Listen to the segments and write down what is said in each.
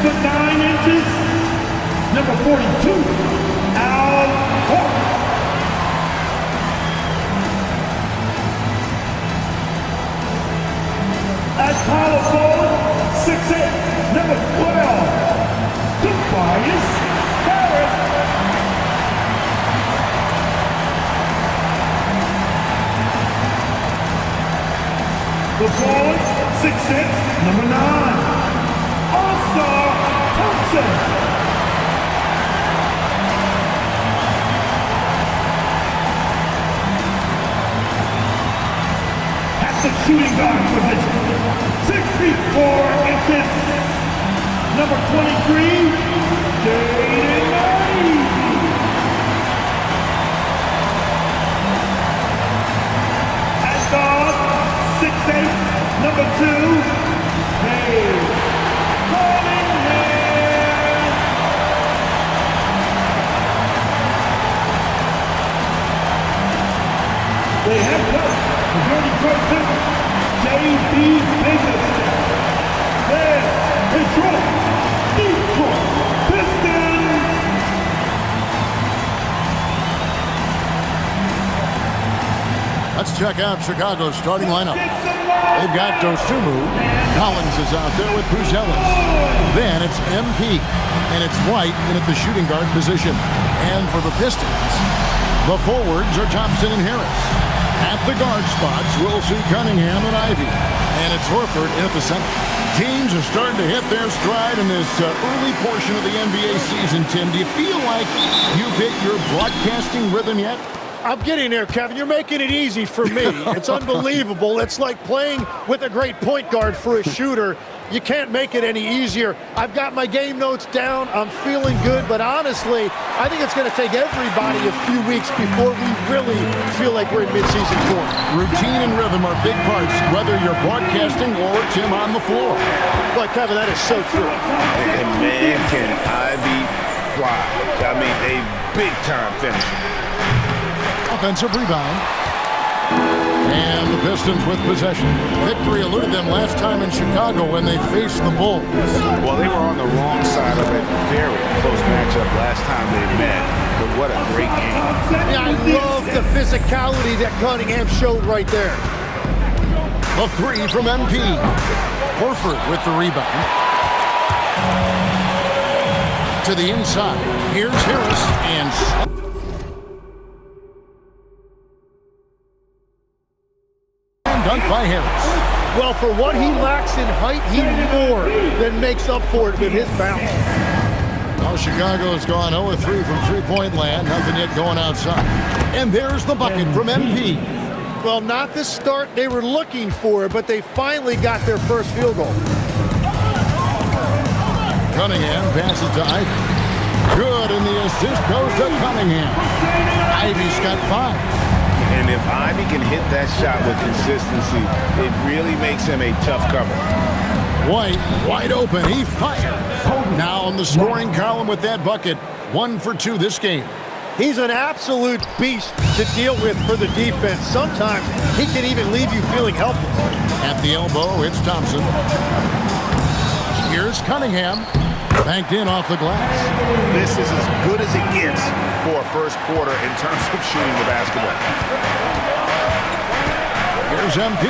foot 9 inches, number 42, Al Horford. At power forward, 6'8", number 12, Tobias Harris. The forward, 6'6", number 9, Ausar Thompson. At the shooting guard position, 6 feet 4 inches, number 23, Jaden Ivey. At guard, 6'8", number 2, Dave Cunningham. They have cut the Detroit Pistons, J.B. Davis. This is your Detroit Pistons. Let's check out Chicago's starting lineup. They've got Dosunmu. Collins is out there with Puzelis. Then it's MP. And it's White in at the shooting guard position. And for the Pistons, the forwards are Thompson and Harris. At the guard spots, we'll see Cunningham and Ivey. And it's Horford in at the center. Teams are starting to hit their stride in this early portion of the NBA season, Tim. Do you feel like you've hit your broadcasting rhythm yet? I'm getting there, Kevin. You're making it easy for me. It's unbelievable. It's like playing with a great point guard for a shooter. You can't make it any easier. I've got my game notes down. I'm feeling good, but honestly, I think it's going to take everybody a few weeks before we really feel like we're in midseason form. Routine and rhythm are big parts, whether you're broadcasting or Tim on the floor. But Kevin, that is so true. And man, can Ivey fly. I mean, a big-time finisher. Offensive rebound. And the Pistons with possession. Victory eluded them last time in Chicago when they faced the Bulls. Well, they were on the wrong side of it. Very close matchup last time they met. But what a great game. Yeah, I love the physicality that Cunningham showed right there. The three from MP. Horford with the rebound. To the inside. Here's Harris and dunked by Harris. Well, for what he lacks in height, he more than makes up for it with his bounce. Well, Chicago's gone 0-3 from three-point land. Nothing yet going outside. And there's the bucket from MP. Well, not the start they were looking for, but they finally got their first field goal. Cunningham passes to Ivey. Good, and the assist goes to Cunningham. Ivey's got 5. And if Ivey can hit that shot with consistency, it really makes him a tough cover. White, wide open, he fired. Now on the scoring column with that bucket. 1 for 2 this game. He's an absolute beast to deal with for the defense. Sometimes he can even leave you feeling helpless. At the elbow, it's Thompson. Here's Cunningham. Banked in off the glass. This is as good as it gets for a first quarter in terms of shooting the basketball. Here's MP.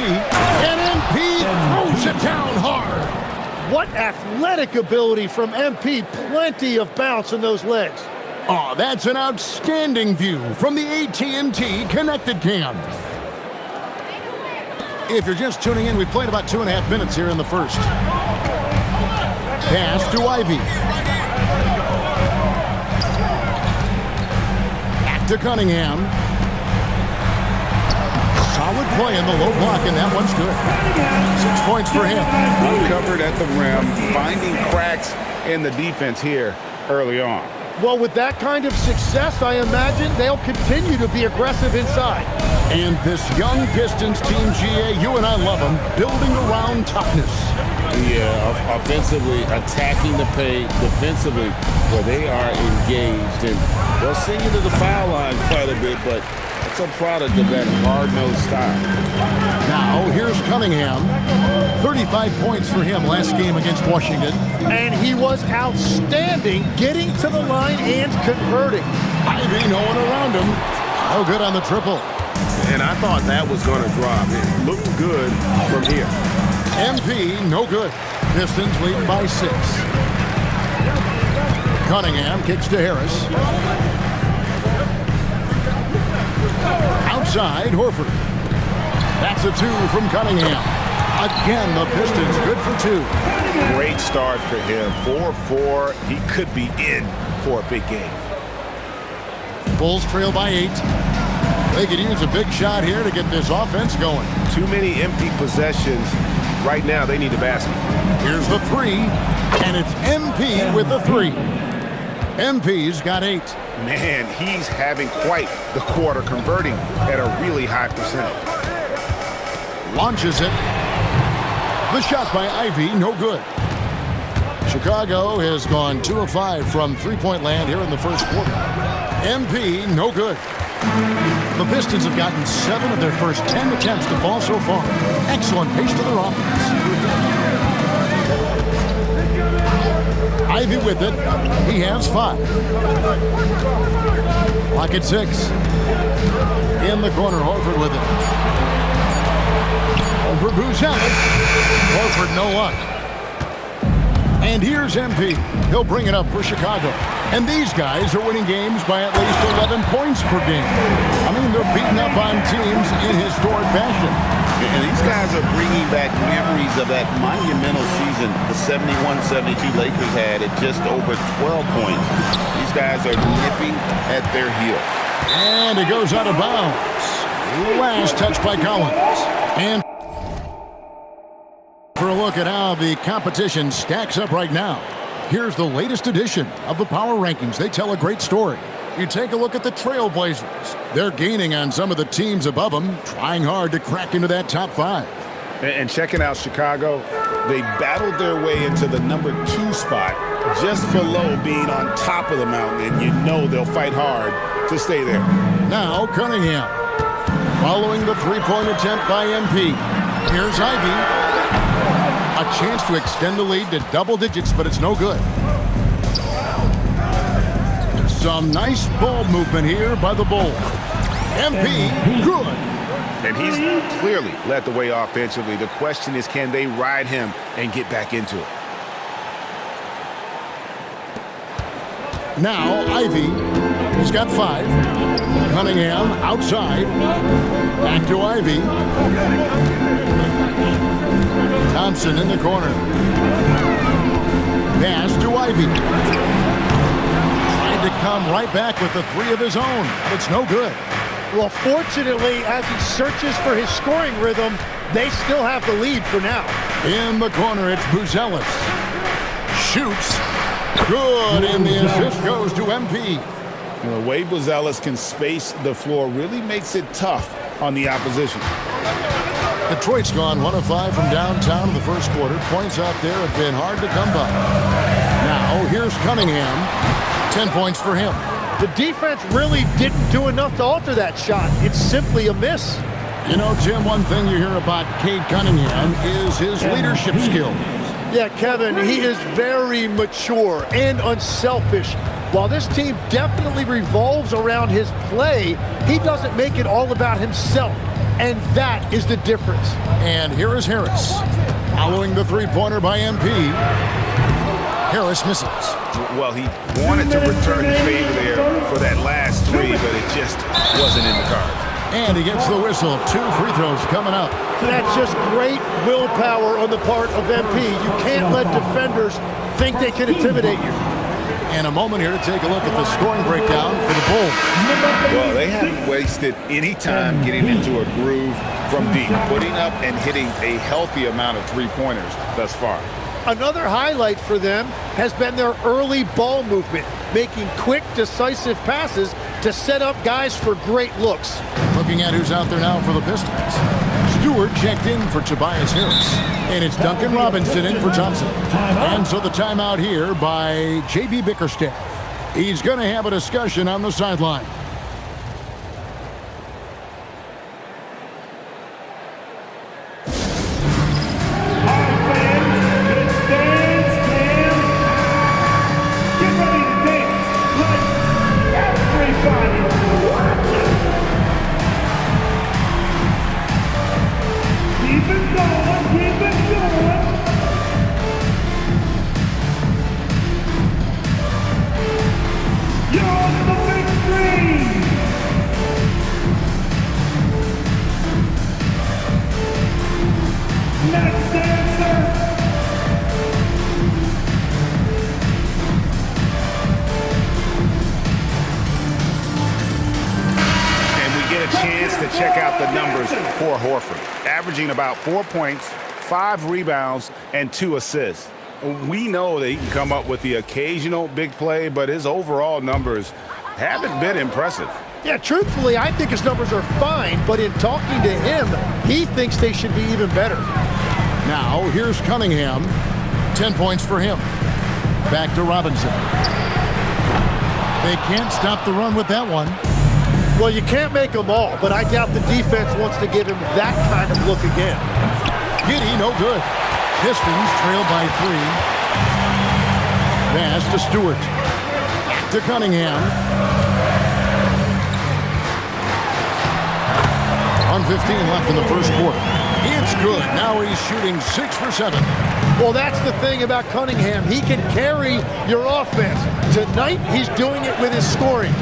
And MP throws it down hard. What athletic ability from MP. Plenty of bounce in those legs. Oh, that's an outstanding view from the AT&T Connected Cam. If you're just tuning in, we played about 2.5 minutes here in the first. Pass to Ivey. Back to Cunningham. Solid play in the low block, and that one's good. 6 points for him. Uncovered at the rim, finding cracks in the defense here early on. Well, with that kind of success, I imagine they'll continue to be aggressive inside. And this young Pistons team, GA, you and I love them, building around toughness. Yeah, offensively, attacking the paint, defensively, where they are engaged. And they'll sing you to the foul line quite a bit, but It's a product of that hard-nosed style. Now, here's Cunningham. 35 points for him last game against Washington. And he was outstanding getting to the line and converting. Ivy, no one around him. No good on the triple. And I thought that was going to drop. It looked good from here. MP, no good. Pistons leading by 6. Cunningham kicks to Harris. Outside, Horford. That's a 2 from Cunningham. Again, the Pistons good for 2. Great start for him. 4-4. He could be in for a big game. Bulls trail by 8. They could use a big shot here to get this offense going. Too many empty possessions. Right now, they need a basket. Here's the 3, and it's MP with the 3. MP's got 8. Man, he's having quite the quarter, converting at a really high percentage. Launches it. The shot by Ivy, no good. Chicago has gone 2 of 5 from three-point land here in the first quarter. MP, no good. The Pistons have gotten 7 of their first 10 attempts to fall so far. Excellent pace to their offense. Ivy with it. He has 5. Lock at 6. In the corner, Horford with it. Over Buzelis. Horford, no luck. And here's MP. He'll bring it up for Chicago. And these guys are winning games by at least 11 points per game. I mean, they're beating up on teams in historic fashion. And these guys are bringing back memories of that monumental season the 71-72 Lakers had at just over 12 points. These guys are nipping at their heel. And it goes out of bounds. Last touch by Collins. And for a look at how the competition stacks up right now, here's the latest edition of the Power Rankings. They tell a great story. You take a look at the Trailblazers. They're gaining on some of the teams above them, trying hard to crack into that top 5. And checking out Chicago, they battled their way into the number 2 spot, just below being on top of the mountain, and you know they'll fight hard to stay there. Now Cunningham, following the three-point attempt by MP. Here's Ivy. A chance to extend the lead to double digits, but it's no good. Some nice ball movement here by the Bulls. MP, good. And he's clearly led the way offensively. The question is, can they ride him and get back into it? Now Ivy, he's got 5. Cunningham outside. Back to Ivy. Thompson in the corner. Pass to Ivy. Tried to come right back with the 3 of his own, but it's no good. Well, fortunately, as he searches for his scoring rhythm, they still have the lead for now. In the corner, it's Buzelis. Shoots. Good, and the assist goes to MP. And the way Buzelis can space the floor really makes it tough on the opposition. Detroit's gone 1 of 5 from downtown in the first quarter. Points out there have been hard to come by. Now, here's Cunningham. 10 points for him. The defense really didn't do enough to alter that shot. It's simply a miss. You know, Jim, one thing you hear about Cade Cunningham is his leadership skills. Yeah, Kevin, he is very mature and unselfish. While this team definitely revolves around his play, he doesn't make it all about himself. And that is the difference. And here is Harris. Following the three-pointer by MP. Harris misses. Well, he wanted to return the favor there for that last 3, but it just wasn't in the cards. And he gets the whistle. 2 free throws coming up. So that's just great willpower on the part of MP. You can't let defenders think they can intimidate you. And a moment here to take a look at the scoring breakdown for the Bulls. Well, they haven't wasted any time getting into a groove from deep, putting up and hitting a healthy amount of three-pointers thus far. Another highlight for them has been their early ball movement, making quick, decisive passes to set up guys for great looks. Looking at who's out there now for the Pistons. Stewart checked in for Tobias Harris. And it's Duncan Robinson in for Thompson. And so the timeout here by J.B. Bickerstaff. He's going to have a discussion on the sideline. to check out the numbers for Horford. Averaging about 4 points, 5 rebounds, and 2 assists. We know that he can come up with the occasional big play, but his overall numbers haven't been impressive. Yeah, truthfully, I think his numbers are fine, but in talking to him, he thinks they should be even better. Now, here's Cunningham. 10 points for him. Back to Robinson. They can't stop the run with that one. Well, you can't make them all, but I doubt the defense wants to give him that kind of look again. Giddey, no good. Pistons trail by 3. Pass to Stewart. To Cunningham. 1:15 left in the first quarter. It's good. Now he's shooting 6 for 7. Well, that's the thing about Cunningham. He can carry your offense. Tonight, he's doing it with his scoring.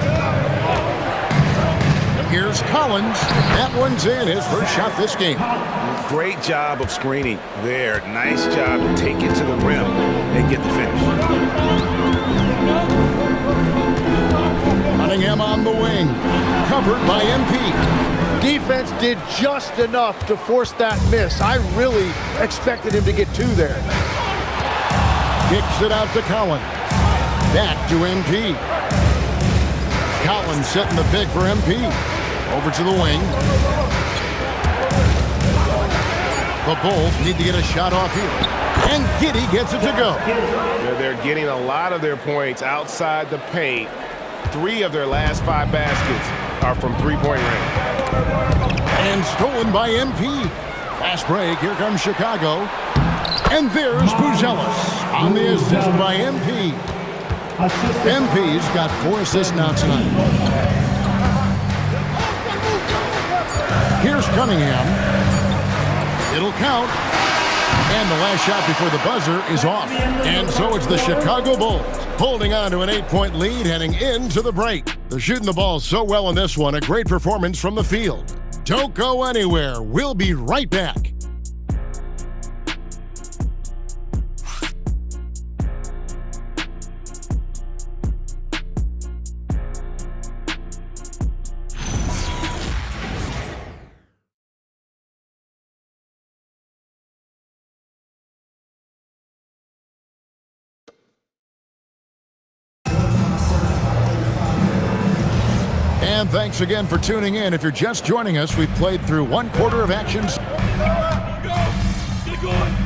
Here's Collins. That one's in. His first shot this game. Great job of screening there. Nice job to take it to the rim and get the finish. Cunningham on the wing. Covered by MP. Defense did just enough to force that miss. I really expected him to get 2 there. Kicks it out to Collins. Back to MP. Collins setting the pick for MP. Over to the wing. The Bulls need to get a shot off here. And Giddey gets it to go. They're getting a lot of their points outside the paint. 3 of their last 5 baskets are from three-point range. And stolen by MP. Fast break. Here comes Chicago. And there's Buzelis on the assist by MP. MP's got 4 assists now tonight. Here's Cunningham. It'll count. And the last shot before the buzzer is off. And so it's the Chicago Bulls holding on to an 8-point lead heading into the break. They're shooting the ball so well in this one. A great performance from the field. Don't go anywhere. We'll be right back. And thanks again for tuning in. If you're just joining us, we've played through 1 quarter of action. Get going.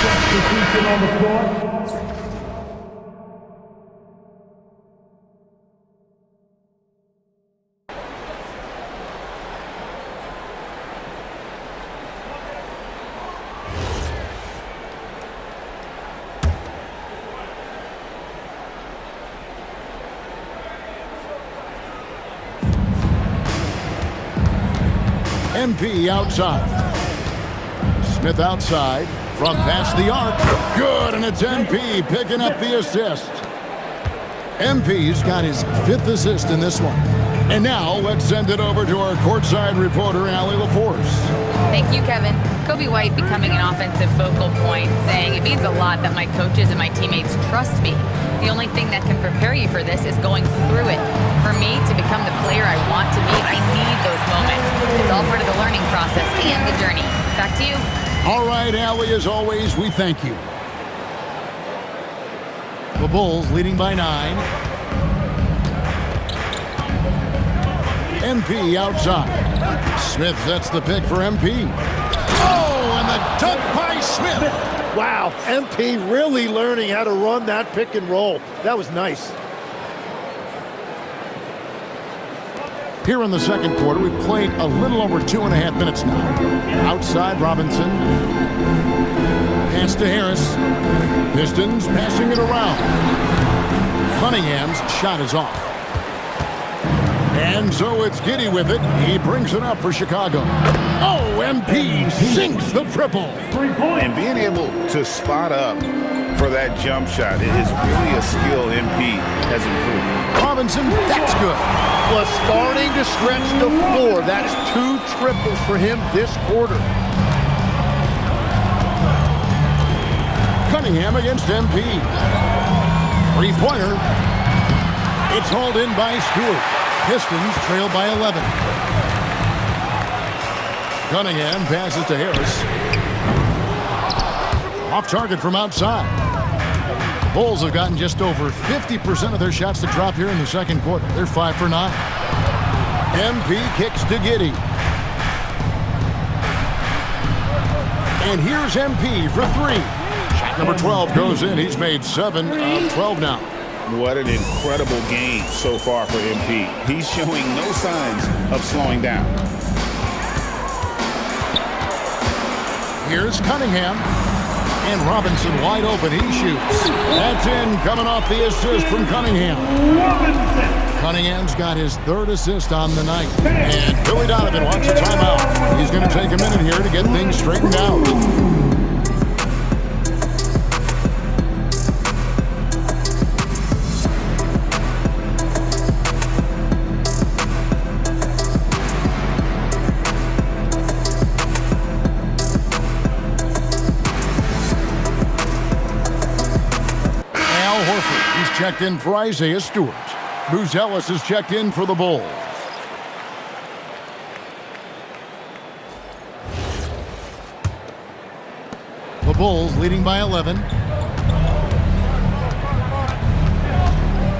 Substitution on the floor. MP outside. Smith outside from past the arc. Good, and it's MP picking up the assist. MP's got his 5th assist in this one. And now let's send it over to our courtside reporter, Allie LaForce. Thank you, Kevin. Kobe White becoming an offensive focal point, saying it means a lot that my coaches and my teammates trust me. The only thing that can prepare you for this is going through it. For me to become the player I want to be, I need those moments. It's all part of the learning process and the journey. Back to you. All right, Allie, as always, we thank you. The Bulls leading by 9. MP outside. Smith sets the pick for MP. Oh, and the dunk by Smith. Wow, MP really learning how to run that pick and roll. That was nice. Here in the second quarter, we've played a little over 2.5 minutes now. Outside, Robinson. Pass to Harris. Pistons passing it around. Cunningham's shot is off. And so it's Giddey with it. He brings it up for Chicago. Oh, MP sinks the triple. And being able to spot up for that jump shot is really a skill MP has improved. Robinson, that's good. Was starting to stretch the floor. That's 2 triples for him this quarter. Cunningham against MP. 3-pointer. It's hauled in by Stewart. Pistons trail by 11. Cunningham passes to Harris. Off target from outside. The Bulls have gotten just over 50% of their shots to drop here in the second quarter. They're 5 for 9. MP kicks to Giddey. And here's MP for 3. Shot number 12 goes in. He's made 7 of 12 now. What an incredible game so far for MP. He's showing no signs of slowing down. Here's Cunningham. And Robinson wide open. He shoots. That's in, coming off the assist from Cunningham. Cunningham's got his 3rd assist on the night. And Billy Donovan wants a timeout. He's going to take a minute here to get things straightened out. Checked in for Isaiah Stewart. Buzelis is checked in for the Bulls. The Bulls leading by 11.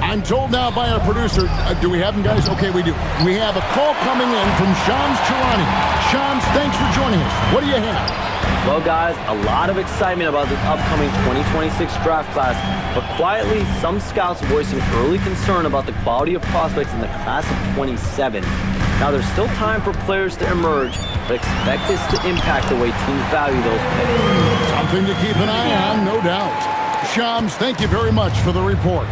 I'm told now by our producer, do we have him, guys? Okay, we do. We have a call coming in from Shams Charania. Shams, thanks for joining us. What do you have? Well, guys, a lot of excitement about this upcoming 2026 draft class, but quietly, some scouts voicing early concern about the quality of prospects in the class of 27. Now, there's still time for players to emerge, but expect this to impact the way teams value those picks. Something to keep an eye on, no doubt. Shams, thank you very much for the report.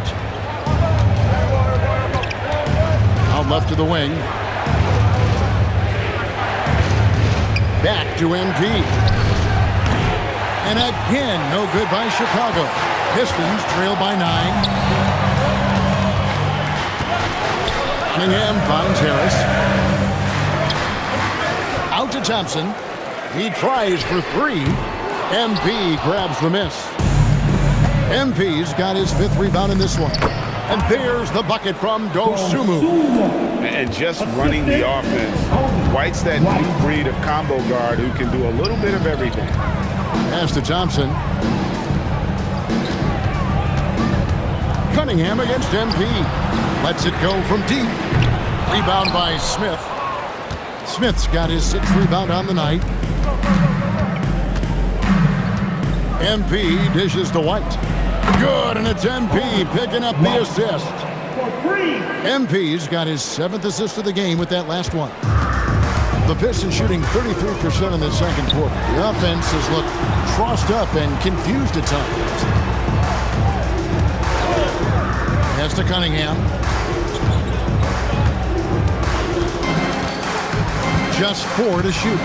Out left to the wing. Back to MP. And again, no good by Chicago. Pistons trail by 9. Cunningham finds Harris. Out to Thompson. He tries for 3. MP grabs the miss. MP's got his 5th rebound in this one. And there's the bucket from Dosunmu. And just running the offense. White's that new breed of combo guard who can do a little bit of everything. Pass to Thompson. Cunningham against MP. Lets it go from deep. Rebound by Smith. Smith's got his 6th rebound on the night. MP dishes to White. Good, and it's MP picking up the assist. MP's got his 7th assist of the game with that last one. The Pistons shooting 33% in the second quarter. The offense has looked crossed up and confused at times. Pass to Cunningham. Just 4 to shoot.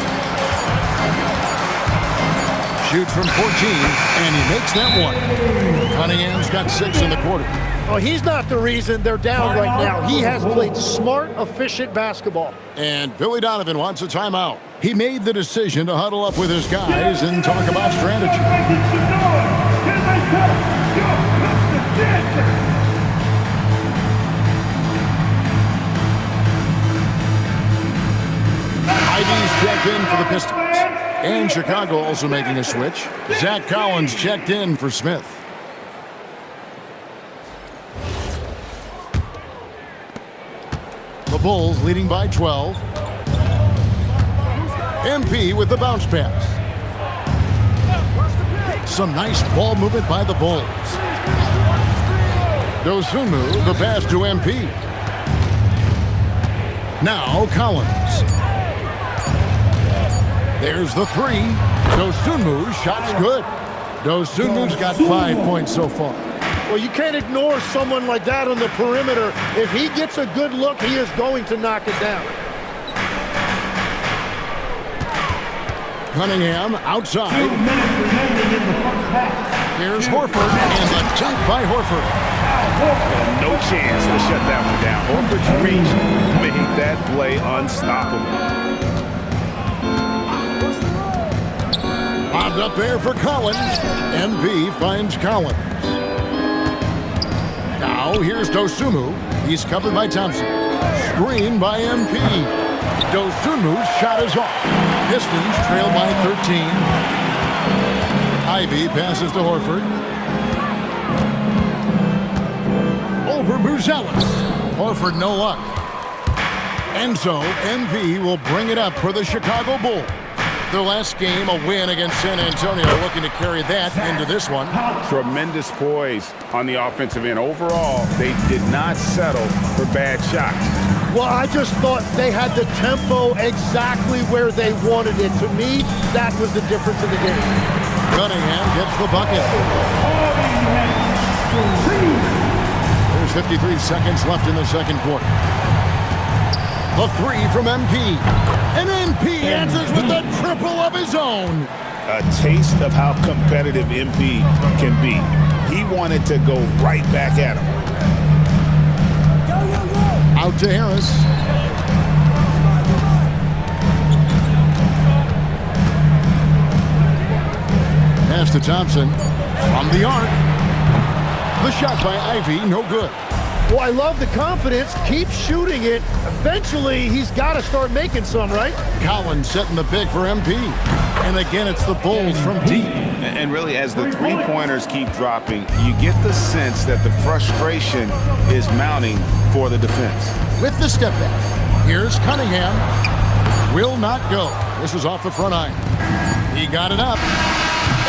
Shoots from 14, and he makes that one. Cunningham's got 6 in the quarter. Oh, he's not the reason they're down right now. He has played smart, efficient basketball. And Billy Donovan wants a timeout. He made the decision to huddle up with his guys and talk about strategy. ID's checked in for the Pistons. And Chicago also making a switch. Zach Collins checked in for Smith. The Bulls leading by 12. MP with the bounce pass. Some nice ball movement by the Bulls. Dosunmu, the pass to MP. Now Collins. There's the 3. Dosunmu, shot's good. Dosunmu's got 5 points so far. Well, you can't ignore someone like that on the perimeter. If he gets a good look, he is going to knock it down. Cunningham outside. 2 minutes remaining in the first half. Here's Horford, and the dunk by Horford. No chance to shut that one down. Horford's reach made that play unstoppable. Bobbed up there for Collins. MP finds Collins. Now here's Dosunmu. He's covered by Thompson. Screen by MP. Dosunmu's shot is off. Pistons trail by 13. Ivy passes to Horford. Over Buzelis. Horford no luck. And so MP will bring it up for the Chicago Bulls. Their last game, a win against San Antonio, looking to carry that into this one. Tremendous poise on the offensive end. Overall, they did not settle for bad shots. Well, I just thought they had the tempo exactly where they wanted it. To me, that was the difference in the game. Cunningham gets the bucket. There's 53 seconds left in the second quarter. The three from MP. And MP answers with a triple of his own. A taste of how competitive MP can be. He wanted to go right back at him. Out to Harris. Pass to Thompson. From the arc. The shot by Ivy, no good. Well, I love the confidence. Keep shooting it. Eventually, he's got to start making some, right? Collins setting the pick for MP. And again, it's the Bulls from deep. And really, as the three-pointers keep dropping, you get the sense that the frustration is mounting for the defense. With the step back, here's Cunningham. Will not go. This is off the front iron. He got it up.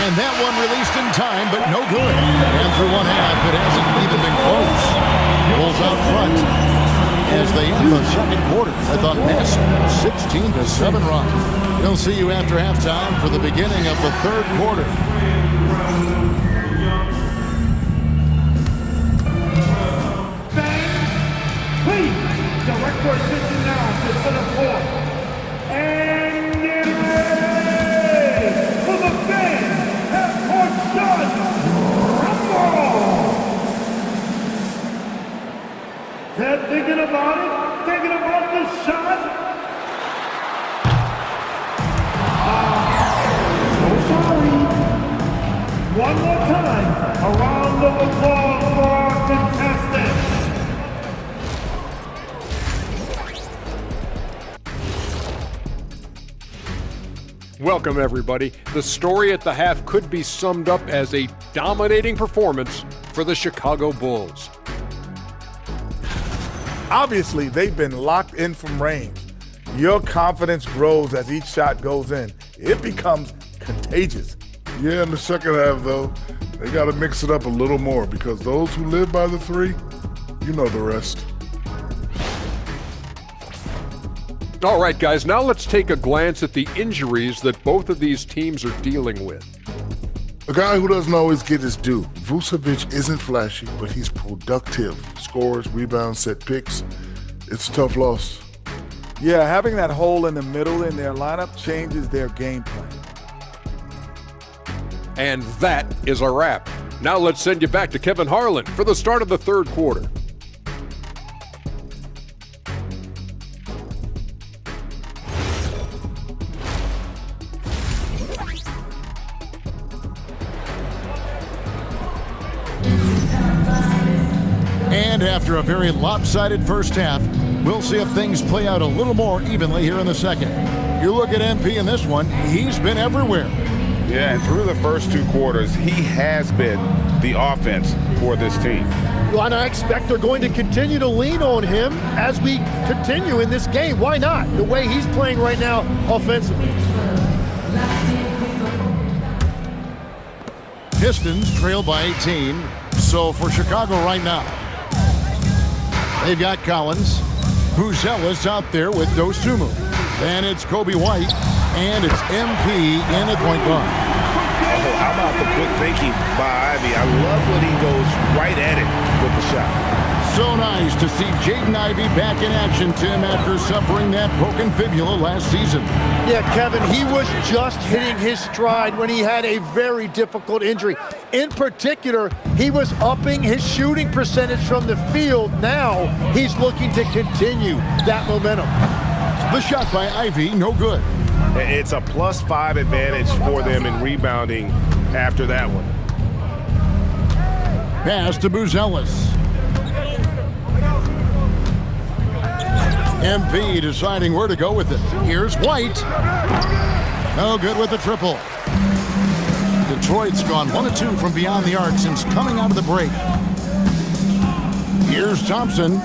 And that one released in time, but no good. And through one half, it hasn't even been close. Bulls out front as they end the second quarter with a massive 16-7 run. We'll see you after halftime for the beginning of the third quarter. Fans, please direct your attention now to center court. And get ready for the fans half-court shot. Rumble! They're thinking about it, thinking about the shot. So sorry. One more time, a round of applause for our contestants. Welcome, everybody. The story at the half could be summed up as a dominating performance for the Chicago Bulls. Obviously, they've been locked in from range. Your confidence grows as each shot goes in. It becomes contagious. Yeah, in the second half, though, they got to mix it up a little more because those who live by the three, you know the rest. All right, guys, now let's take a glance at the injuries that both of these teams are dealing with. A guy who doesn't always get his due. Vucevic isn't flashy, but he's productive. Scores, rebounds, set picks. It's a tough loss. Yeah, having that hole in the middle in their lineup changes their game plan. And that is a wrap. Now let's send you back to Kevin Harlan for the start of the third quarter. And after a very lopsided first half, we'll see if things play out a little more evenly here in the second. You look at MP in this one, he's been everywhere. Yeah, and through the first two quarters, he has been the offense for this team. Well, and I expect they're going to continue to lean on him as we continue in this game. Why not? The way he's playing right now offensively. Pistons trail by 18. So for Chicago right now, they've got Collins. Buzelis out there with Dosunmu. Then it's Coby White, and it's MP in at point guard. Oh, how about the quick thinking by Ivy? I love when he goes right at it with the shot. So nice to see Jaden Ivey back in action, Tim, after suffering that broken fibula last season. Yeah, Kevin, he was just hitting his stride when he had a very difficult injury. In particular, he was upping his shooting percentage from the field. Now he's looking to continue that momentum. The shot by Ivy, no good. It's a +5 advantage for them in rebounding after that one. Pass to Buzelis. MP deciding where to go with it. Here's White. No good with the triple. Detroit's gone 1 of 2 from beyond the arc since coming out of the break. Here's Thompson.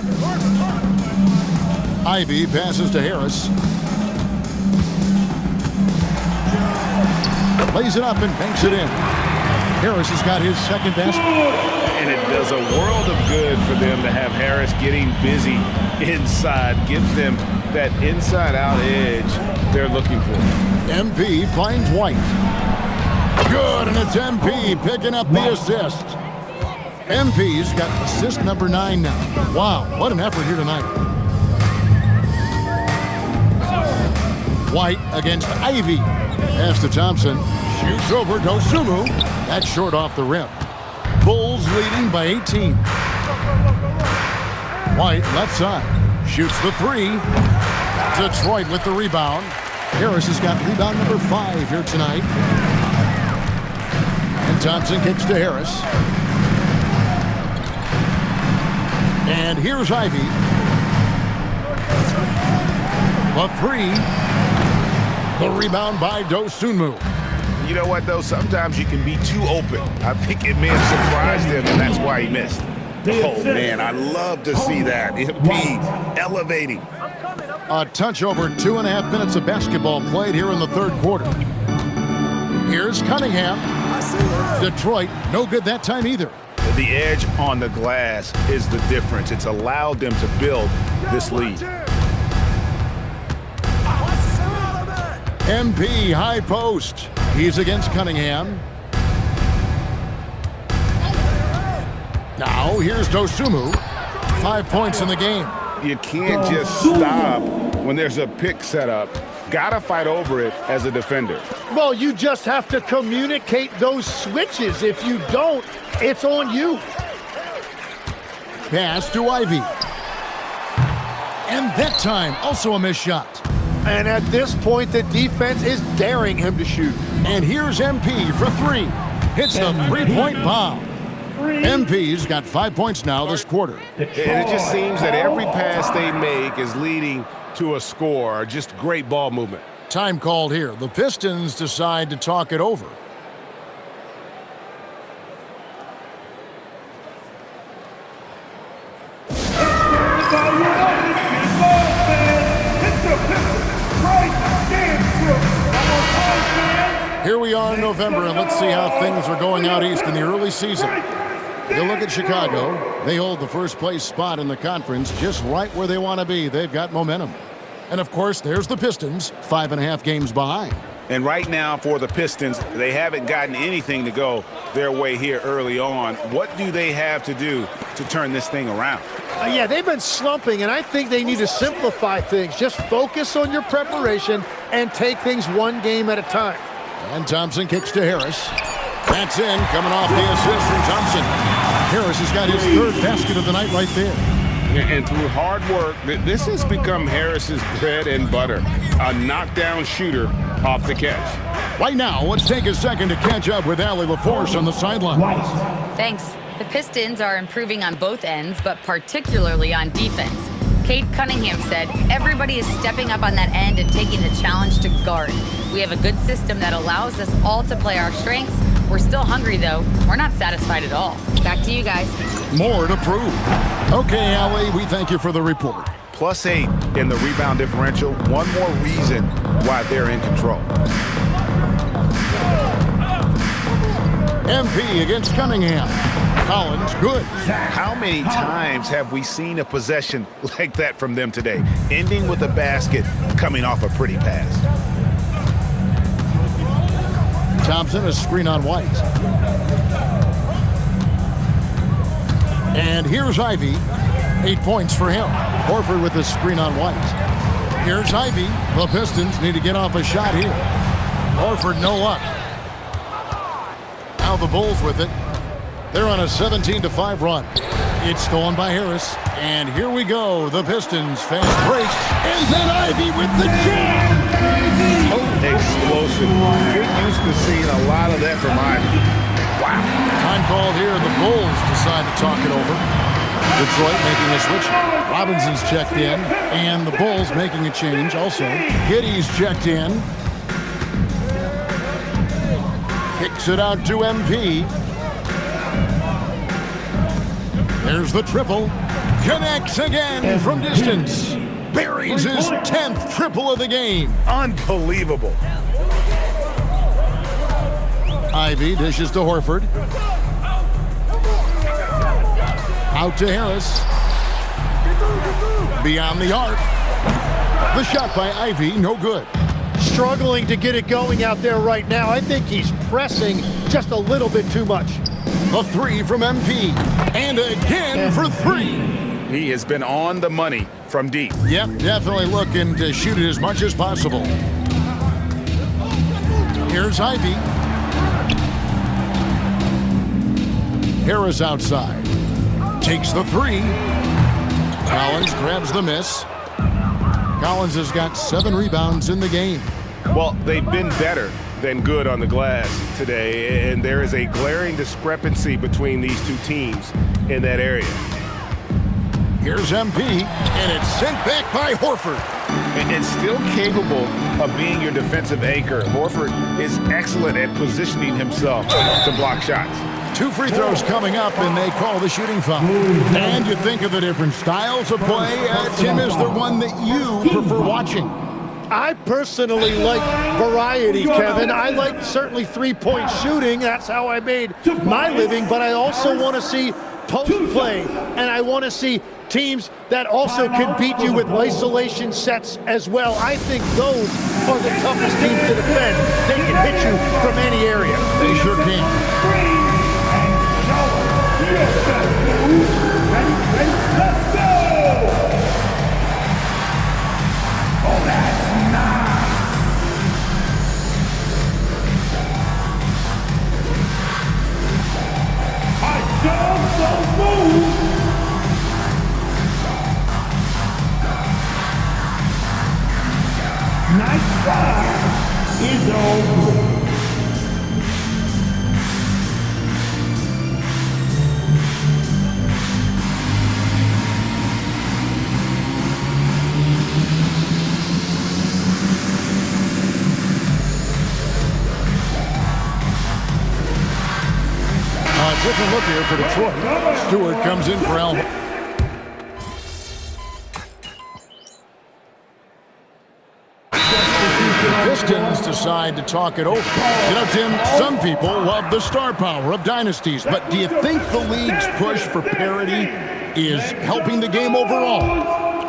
Ivy passes to Harris. Lays it up and banks it in. Harris has got his second basket. And it does a world of good for them to have Harris getting busy inside. Gives them that inside-out edge they're looking for. MP finds White. Good, and it's MP picking up the assist. MP's got assist number 9 now. Wow, what an effort here tonight. White against Ivy. Pass to Thompson. Shoots over Dosunmu. That's short off the rim. Bulls leading by 18. White left side. Shoots the 3. Detroit with the rebound. Harris has got rebound number 5 here tonight. And Thompson kicks to Harris. And here's Ivy. The 3. The rebound by Dosunmu. You know what, though? Sometimes you can be too open. I think it may have surprised him, and that's why he missed. Oh, man, I love to see that. MP elevating. A touch over 2.5 minutes of basketball played here in the third quarter. Here's Cunningham. Detroit, no good that time either. The edge on the glass is the difference. It's allowed them to build this lead. MP high post. He's against Cunningham. Now here's Dosunmu. 5 points in the game. You can't just stop when there's a pick set up. Gotta fight over it as a defender. Well, you just have to communicate those switches. If you don't, it's on you. Pass to Ivy. And that time, also a missed shot. And at this point, the defense is daring him to shoot. And here's MP for 3. Hits the 3-point bomb. MP's got 5 points now this quarter. And it just seems that every pass they make is leading to a score. Just great ball movement. Time called here. The Pistons decide to talk it over. Here we are in November, and let's see how things are going out east in the early season. You look at Chicago. They hold the first place spot in the conference just right where they want to be. They've got momentum. And, of course, there's the Pistons, 5.5 games behind. And right now for the Pistons, they haven't gotten anything to go their way here early on. What do they have to do to turn this thing around? Yeah, they've been slumping, and I think they need to simplify things. Just focus on your preparation and take things one game at a time. And Thompson kicks to Harris. That's in, coming off the assist from Thompson. Harris has got his third basket of the night right there. And through hard work, this has become Harris's bread and butter. A knockdown shooter off the catch. Right now, let's take a second to catch up with Allie LaForce on the sideline. Thanks. The Pistons are improving on both ends, but particularly on defense. Kate Cunningham said, everybody is stepping up on that end and taking the challenge to guard. We have a good system that allows us all to play our strengths. We're still hungry, though. We're not satisfied at all. Back to you guys. More to prove. Okay, Allie, we thank you for the report. +8 in the rebound differential. One more reason why they're in control. MP against Cunningham. Collins, good. How many times have we seen a possession like that from them today? Ending with a basket, coming off a pretty pass. Thompson, a screen on White. And here's Ivy. 8 points for him. Horford with a screen on White. Here's Ivy. The Pistons need to get off a shot here. Horford, no luck. Now the Bulls with it. They're on a 17-5 run. It's stolen by Harris. And here we go. The Pistons fast break. And then Ivy with the jam. Explosive. Get used to seeing a lot of that from Ivy. Wow. Time called here. The Bulls decide to talk it over. Detroit making a switch. Robinson's checked in, and the Bulls making a change also. Giddey's checked in. Kicks it out to MP. There's the triple. Connects again from distance. Buries his 10th triple of the game. Unbelievable. Ivy dishes to Horford. Out to Harris. Beyond the arc. The shot by Ivy, no good. Struggling to get it going out there right now. I think he's pressing just a little bit too much. The three from MP. And again for three. He has been on the money from deep. Yep, definitely looking to shoot it as much as possible. Here's Ivy. Harris outside. Takes the three. Collins grabs the miss. Collins has got 7 rebounds in the game. Well, they've been better than good on the glass today, and there is a glaring discrepancy between these two teams in that area. Here's MP, and it's sent back by Horford. And still capable of being your defensive anchor. Horford is excellent at positioning himself to block shots. 2 free throws coming up, and they call the shooting foul. And you think of the different styles of play. Tim, is there one that you prefer watching? I personally like variety, Kevin. I like certainly three-point shooting. That's how I made my living. But I also want to see post play, and I want to see teams that also can beat you with isolation sets as well. I think those are the toughest teams to defend. They can hit you from any area. They sure can. Let's go! Oh, that's nice! I don't move! Nice try is over. Different look here for Detroit. Stewart comes in for Elmo. The Pistons decide to talk it over. You know, Tim, some people love the star power of dynasties, but do you think the league's push for parity is helping the game overall?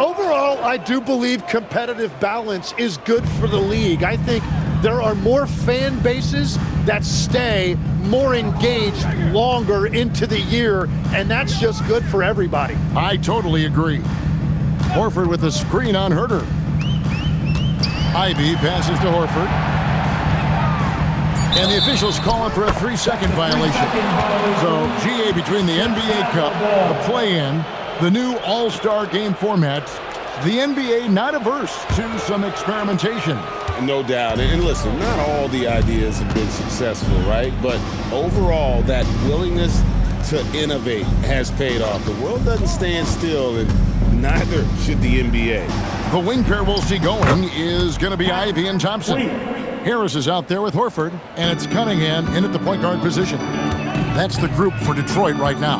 Overall, I do believe competitive balance is good for the league. I think there are more fan bases that stay more engaged longer into the year, and that's just good for everybody. I totally agree. Horford with the screen on Herter. Ivy passes to Horford. And the officials calling for a 3-second violation. So, GA between the NBA Cup, the play-in, the new All-Star game formats, the NBA not averse to some experimentation. No doubt. And listen, not all the ideas have been successful, right? But overall, that willingness to innovate has paid off. The world doesn't stand still, and neither should the NBA. The wing pair we'll see going is going to be Ivy and Thompson. Harris is out there with Horford, and it's Cunningham in at the point guard position. That's the group for Detroit right now.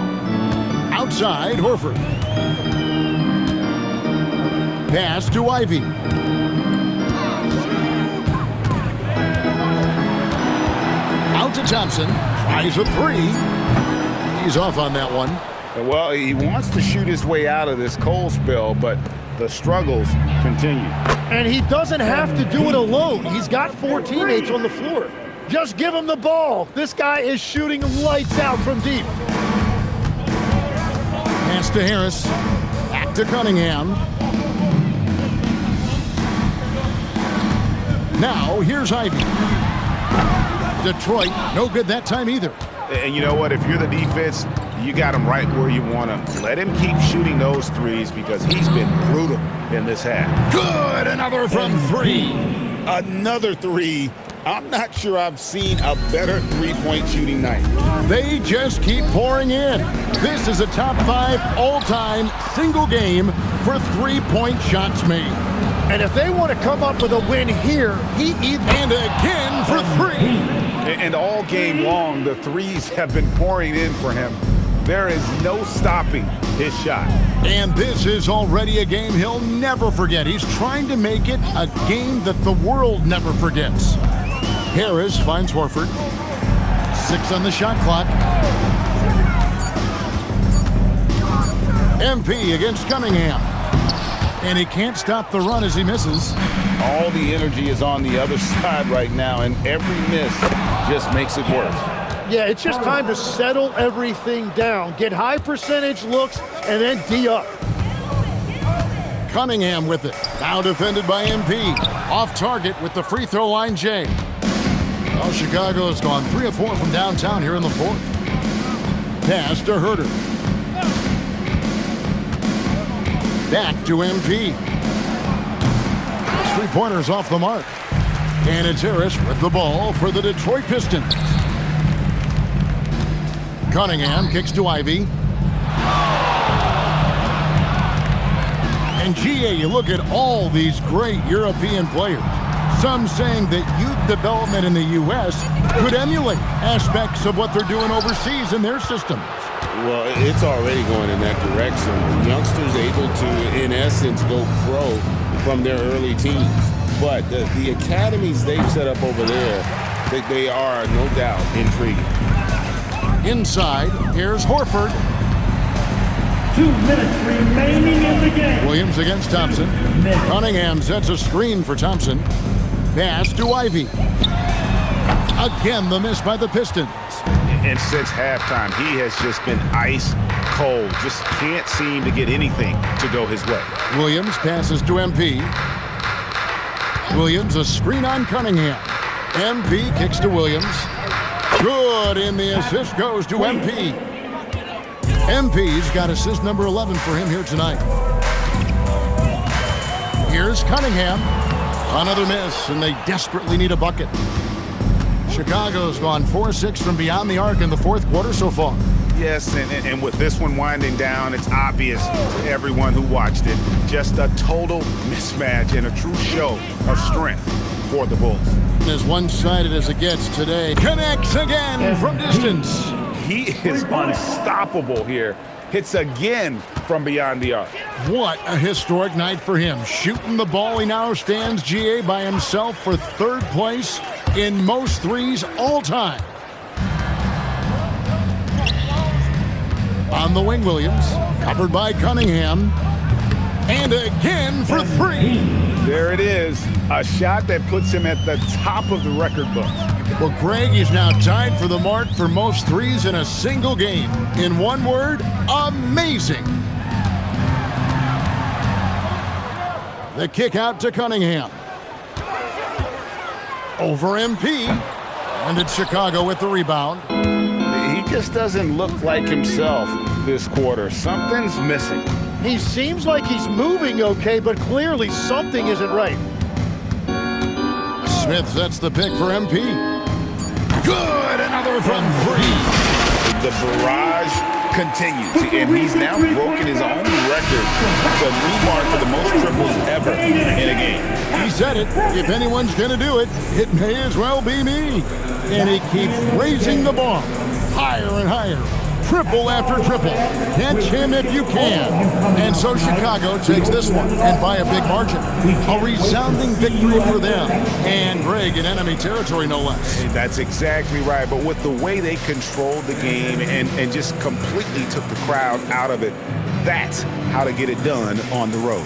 Outside, Horford. Pass to Ivy. Out to Thompson. Tries a three. He's off on that one. Well, he wants to shoot his way out of this cold spell, but the struggles continue. And he doesn't have to do it alone. He's got 4 teammates on the floor. Just give him the ball. This guy is shooting lights out from deep. Pass to Harris. Back to Cunningham. Now, here's Ivy. Detroit, no good that time either. And you know what? If you're the defense, you got him right where you want him. Let him keep shooting those threes because he's been brutal in this half. Good, another from 3. Another 3 I'm not sure I've seen a better three-point shooting night. They just keep pouring in. This is a top 5 all-time single game for three-point shots made. And if they want to come up with a win here, and again for 3. And all game long, the threes have been pouring in for him. There is no stopping his shot. And this is already a game he'll never forget. He's trying to make it a game that the world never forgets. Harris finds Horford. 6 on the shot clock. MP against Cunningham. And he can't stop the run as he misses. All the energy is on the other side right now, and every miss just makes it worse. Yeah, it's just time to settle everything down. Get high percentage looks and then D up. Cunningham with it. Now defended by MP. Off target with the free throw line, Jay. Well, Chicago has gone 3 of 4 from downtown here in the 4th. Pass to Herter. Back to MP. 3-pointers off the mark. And it's Harris with the ball for the Detroit Pistons. Cunningham kicks to Ivy. And GA, you look at all these great European players. Some saying that youth development in the U.S. could emulate aspects of what they're doing overseas in their systems. Well, it's already going in that direction. Youngsters able to, in essence, go pro from their early teens. But the academies they've set up over there, they are no doubt intriguing. Inside, here's Horford. 2 minutes remaining in the game. Williams against Thompson. Cunningham sets a screen for Thompson. Pass to Ivy. Again, the miss by the Pistons. And since halftime, he has just been ice cold. Just can't seem to get anything to go his way. Williams passes to MP. Williams, a screen on Cunningham. MP kicks to Williams. Good, and the assist goes to MP. MP's got assist number 11 for him here tonight. Here's Cunningham. Another miss, and they desperately need a bucket. Chicago's gone 4-6 from beyond the arc in the 4th quarter so far. Yes, and with this one winding down, it's obvious to everyone who watched it. Just a total mismatch and a true show of strength for the Bulls. As one-sided as it gets today. Connects again from distance. He is unstoppable here. Hits again from beyond the arc. What a historic night for him. Shooting the ball, he now stands GA by himself for 3rd place in most threes all time. On the wing, Williams, covered by Cunningham. And again for 3. There it is. A shot that puts him at the top of the record book. Well, Greg, he's now tied for the mark for most threes in a single game. In one word, amazing. The kick out to Cunningham. Over MP. And it's Chicago with the rebound. He just doesn't look like himself this quarter. Something's missing. He seems like he's moving okay, but clearly something isn't right. Smith sets the pick for MP. Good, another from 3. The barrage continues, and he's now broken his own record to new mark for the most triples ever in a game. He said it. If anyone's going to do it, it may as well be me. And he keeps raising the bar higher and higher. Triple after triple. Catch him if you can. And so Chicago takes this one, and by a big margin. A resounding victory for them. And Greg in enemy territory, no less. That's exactly right. But with the way they controlled the game and just completely took the crowd out of it, that's how to get it done on the road.